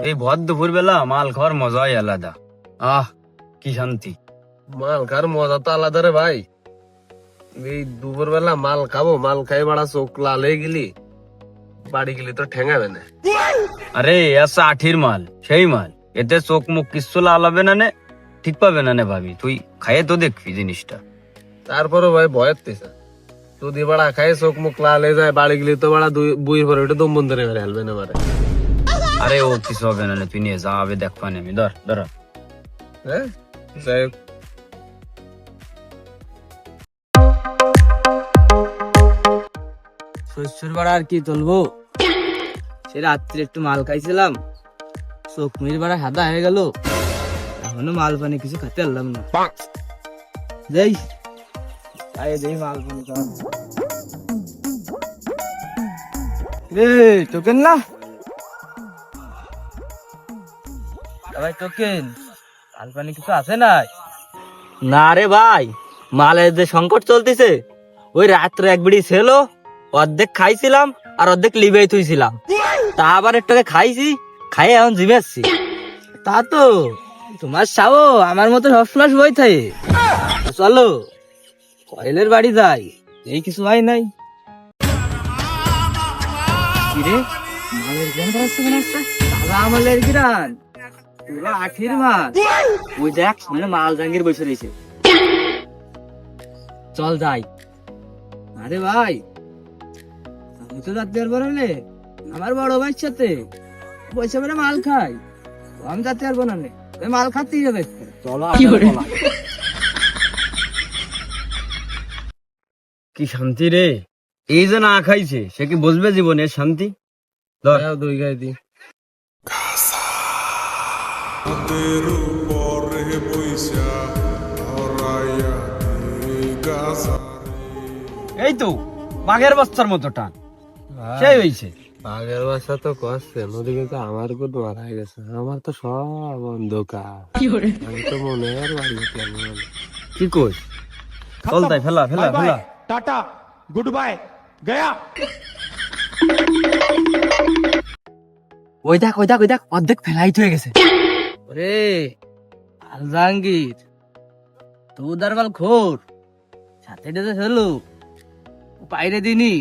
এই ভর দুপুর বেলা মাল খাওয়ার মজাই আলাদা। আহ কি শান্তি। মাল খাওয়ার মজা তো আলাদা রে ভাই। এই দুপুর বেলা মাল খাবো, মাল খাই বাড়া চোখ লাল হয়ে গেলি, বাড়ি গেলি তো ঠেঙাবে না। আরে আসা আঠির মাল, সেই মাল, এতে চোখ মুখ কিচ্ছু লাল হবে না নে, ঠিক পাবে না নে ভাবি, তুই খাইয়ে তো দেখবি জিনিসটা। তারপরে ভাই ভয়ের তেসা যদি বাড়া খাই চোখ মুখ লাল হয়ে যায়, বাড়ি গেলি তো বাড়া বুয়ের পরে ওটা দম বন্ধ রেখে হেলবে না মারে। আরে ও কিছু হবে না নে, তুই নিয়ে যা, আবে দেখ পানি আমি ধর ধর। হ্যাঁ যাই হোক। শস্যের বাড়া আর কি তুলবো, সে রাত্রে একটু মাল খাইছিলাম, চোখ মির বাড়া সাদা হয়ে গেল, এখনো মাল পানি কিছু খেতে পারলাম না। যাই যাই মাল পানি রে টোকেন না ভাই, টোকেন মাল পানি কিছু আছে নাই? না রে ভাই, মালের যে সংকট চলতেছে, ওই রাত্রে এক বিড়ি ছিল, অর্ধেক খাইছিলাম আর অর্ধেক লিবেই থুইছিলাম, তা আবার একটাকে খাইছি, খাই এখন জিমেছি। তা তো তোমার সাও আমার মতো সবসময় বই থাকে। চলো কয়েলের বাড়ি যাই, এই কিছু হয় নাই। কিরে মালের গ্রান করাচ্ছে মনে হচ্ছে, দাদা আমলের গ্রান, পুরো আঠির মাল। ওই দেখ সামনে মাল জাঙ্গির বসে রয়েছে, চল যাই। আরে ভাই আমি তো যাতে পারবো না, আমার বড় ভাইয়ের সাথে পয়সা মেরে মাল খাই, আমি যাতে পারবো না, মাল খাতেই যাবে। চলো কি শান্তি রে, এই যে না খাইছে সে কি বুঝবে জীবনের শান্তি। ধর দুই গাই দি। এই তো বাঘের বাচ্চার মতো টান, সেই হয়েছে। আগের বাসা তো কষ্টে নদী, কিন্তু আমার খুব মারা গেছে, আমার তো সব অন্ধকার, আমি তো মনে হয় আর বাড়ি উঠলাম না। কি কোস, চল তাই ফেলা ফেলা ফেলা। टाटा गुड बाय गया। ওই দেখ ওই দেখ ওই দেখ, অর্ধেক ফেলাই হয়ে গেছে। ওরে আল জাহাঙ্গীর, তো উদারবাল খোর সাথে ডেতে হলো বাইরে দিনি।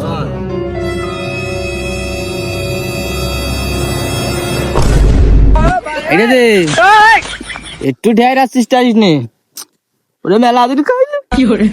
চল। বাইরে দে, একটু ঢের আসছিস নে, ওরে মেলা দিন খাইলে কি করে।